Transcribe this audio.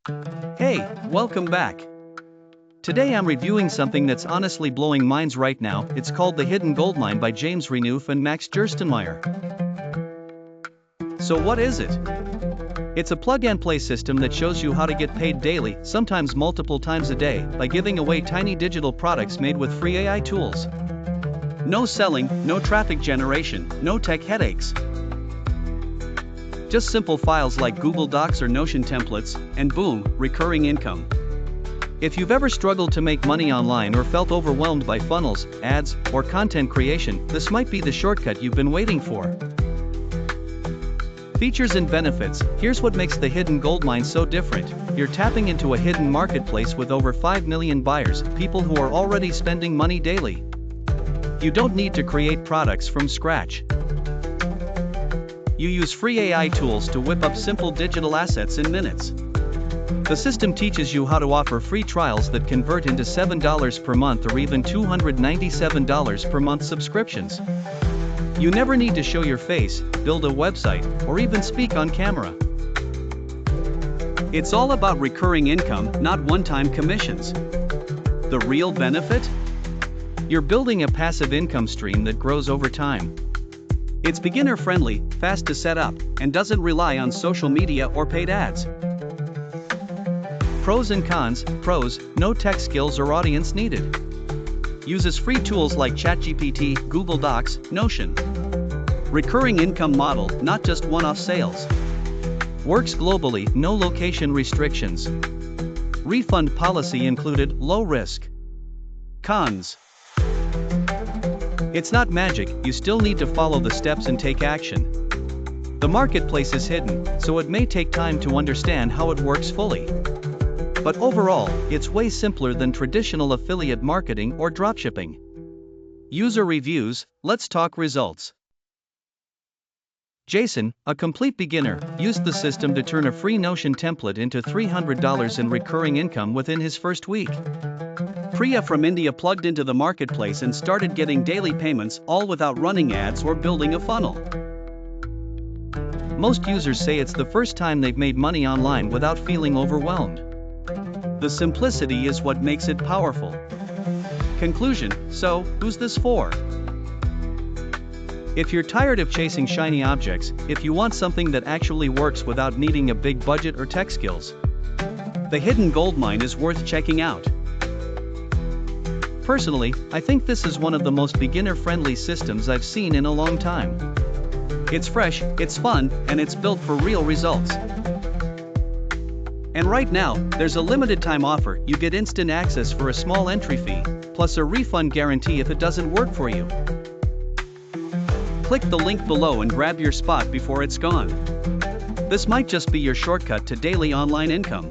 Hey, welcome back. Today I'm reviewing something that's honestly blowing minds right now. It's called The Hidden Goldmine by James Renouf and Max Gerstenmeyer. So what is it? It's a plug-and-play system that shows you how to get paid daily, sometimes multiple times a day, by giving away tiny digital products made with free AI tools. No selling, no traffic generation, no tech headaches. Just simple files like Google Docs or Notion templates, and boom, recurring income. If you've ever struggled to make money online or felt overwhelmed by funnels, ads, or content creation, this might be the shortcut you've been waiting for. Features and benefits. Here's what makes the Hidden Goldmine so different. You're tapping into a hidden marketplace with over 5 million buyers, people who are already spending money daily. You don't need to create products from scratch. You use free AI tools to whip up simple digital assets in minutes. The system teaches you how to offer free trials that convert into $7 per month or even $297 per month subscriptions. You never need to show your face, build a website, or even speak on camera. It's all about recurring income, not one-time commissions. The real benefit? You're building a passive income stream that grows over time. It's beginner-friendly, fast to set up, and doesn't rely on social media or paid ads. Pros and cons. Pros: no tech skills or audience needed. Uses free tools like ChatGPT, Google Docs, Notion. Recurring income model, not just one-off sales. Works globally, no location restrictions. Refund policy included, low risk. Cons: it's not magic, you still need to follow the steps and take action. The marketplace is hidden, so it may take time to understand how it works fully. But overall, it's way simpler than traditional affiliate marketing or dropshipping. User reviews. Let's talk results. Jason, a complete beginner, used the system to turn a free Notion template into $300 in recurring income within his first week. Priya from India plugged into the marketplace and started getting daily payments, all without running ads or building a funnel. Most users say it's the first time they've made money online without feeling overwhelmed. The simplicity is what makes it powerful. Conclusion: so, who's this for? If you're tired of chasing shiny objects, if you want something that actually works without needing a big budget or tech skills, the Hidden Goldmine is worth checking out. Personally, I think this is one of the most beginner-friendly systems I've seen in a long time. It's fresh, it's fun, and it's built for real results. And right now, there's a limited time offer. You get instant access for a small entry fee, plus a refund guarantee if it doesn't work for you. Click the link below and grab your spot before it's gone. This might just be your shortcut to daily online income.